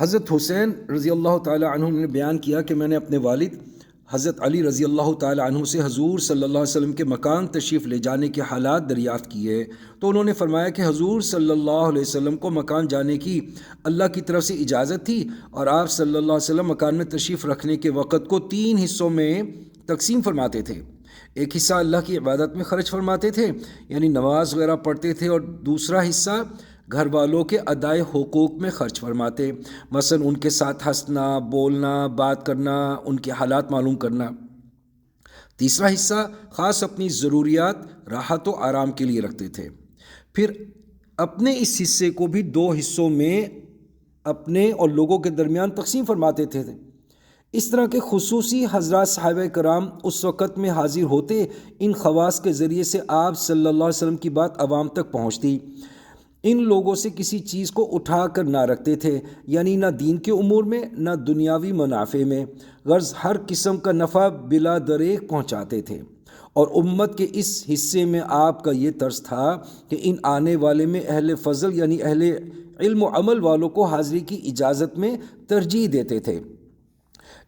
حضرت حسین رضی اللہ تعالی عنہ نے بیان کیا کہ میں نے اپنے والد حضرت علی رضی اللہ تعالی عنہ سے حضور صلی اللہ علیہ وسلم کے مکان تشریف لے جانے کے حالات دریافت کیے، تو انہوں نے فرمایا کہ حضور صلی اللہ علیہ وسلم کو مکان جانے کی اللہ کی طرف سے اجازت تھی، اور آپ صلی اللہ علیہ وسلم مکان میں تشریف رکھنے کے وقت کو 3 حصوں میں تقسیم فرماتے تھے۔ ایک حصہ اللہ کی عبادت میں خرچ فرماتے تھے، یعنی نماز وغیرہ پڑھتے تھے، اور دوسرا حصہ گھر والوں کے ادائے حقوق میں خرچ فرماتے، مثلا ان کے ساتھ ہنسنا، بولنا، بات کرنا، ان کے حالات معلوم کرنا۔ تیسرا حصہ خاص اپنی ضروریات، راحت و آرام کے لیے رکھتے تھے۔ پھر اپنے اس حصے کو بھی 2 حصوں میں اپنے اور لوگوں کے درمیان تقسیم فرماتے تھے۔ اس طرح کے خصوصی حضرات صحابہ کرام اس وقت میں حاضر ہوتے، ان خواص کے ذریعے سے آپ صلی اللہ علیہ وسلم کی بات عوام تک پہنچتی۔ ان لوگوں سے کسی چیز کو اٹھا کر نہ رکھتے تھے، یعنی نہ دین کے امور میں نہ دنیاوی منافع میں، غرض ہر قسم کا نفع بلا دریغ پہنچاتے تھے۔ اور امت کے اس حصے میں آپ کا یہ طرز تھا کہ ان آنے والے میں اہل فضل یعنی اہل علم و عمل والوں کو حاضری کی اجازت میں ترجیح دیتے تھے۔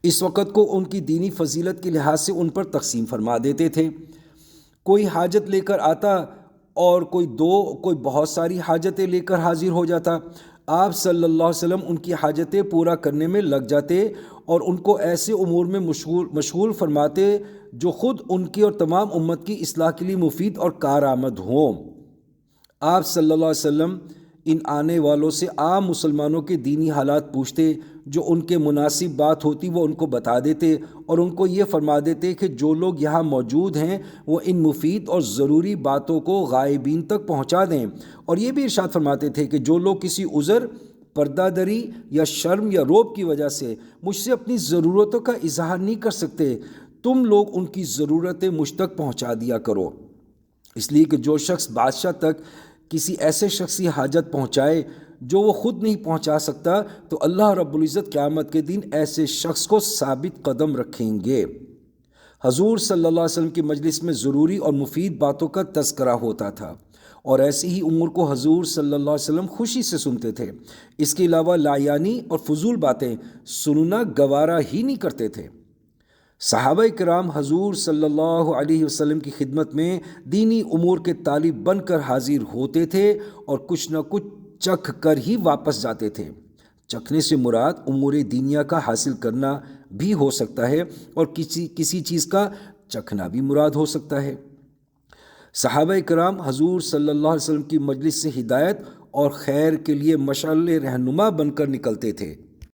اس وقت کو ان کی دینی فضیلت کے لحاظ سے ان پر تقسیم فرما دیتے تھے۔ کوئی حاجت لے کر آتا اور کوئی بہت ساری حاجتیں لے کر حاضر ہو جاتا، آپ صلی اللہ علیہ وسلم ان کی حاجتیں پورا کرنے میں لگ جاتے اور ان کو ایسے امور میں مشغول فرماتے جو خود ان کی اور تمام امت کی اصلاح کے لیے مفید اور کارآمد ہوں۔ آپ صلی اللہ علیہ وسلم ان آنے والوں سے عام مسلمانوں کے دینی حالات پوچھتے، جو ان کے مناسب بات ہوتی وہ ان کو بتا دیتے، اور ان کو یہ فرما دیتے کہ جو لوگ یہاں موجود ہیں وہ ان مفید اور ضروری باتوں کو غائبین تک پہنچا دیں، اور یہ بھی ارشاد فرماتے تھے کہ جو لوگ کسی عذر، پردہ دری یا شرم یا رعب کی وجہ سے مجھ سے اپنی ضرورتوں کا اظہار نہیں کر سکتے، تم لوگ ان کی ضرورتیں مجھ تک پہنچا دیا کرو۔ اس لیے کہ جو شخص بادشاہ تک کسی ایسے شخص کی حاجت پہنچائے جو وہ خود نہیں پہنچا سکتا، تو اللہ رب العزت قیامت کے دن ایسے شخص کو ثابت قدم رکھیں گے۔ حضور صلی اللہ علیہ وسلم کی مجلس میں ضروری اور مفید باتوں کا تذکرہ ہوتا تھا، اور ایسی ہی امور کو حضور صلی اللہ علیہ وسلم خوشی سے سنتے تھے۔ اس کے علاوہ لایانی اور فضول باتیں سننا گوارا ہی نہیں کرتے تھے۔ صحابہ کرام حضور صلی اللہ علیہ وسلم کی خدمت میں دینی امور کے طالب بن کر حاضر ہوتے تھے، اور کچھ نہ کچھ چکھ کر ہی واپس جاتے تھے۔ چکھنے سے مراد امور دینیا کا حاصل کرنا بھی ہو سکتا ہے، اور کسی چیز کا چکھنا بھی مراد ہو سکتا ہے۔ صحابہ کرام حضور صلی اللہ علیہ وسلم کی مجلس سے ہدایت اور خیر کے لیے مشعل رہنما بن کر نکلتے تھے۔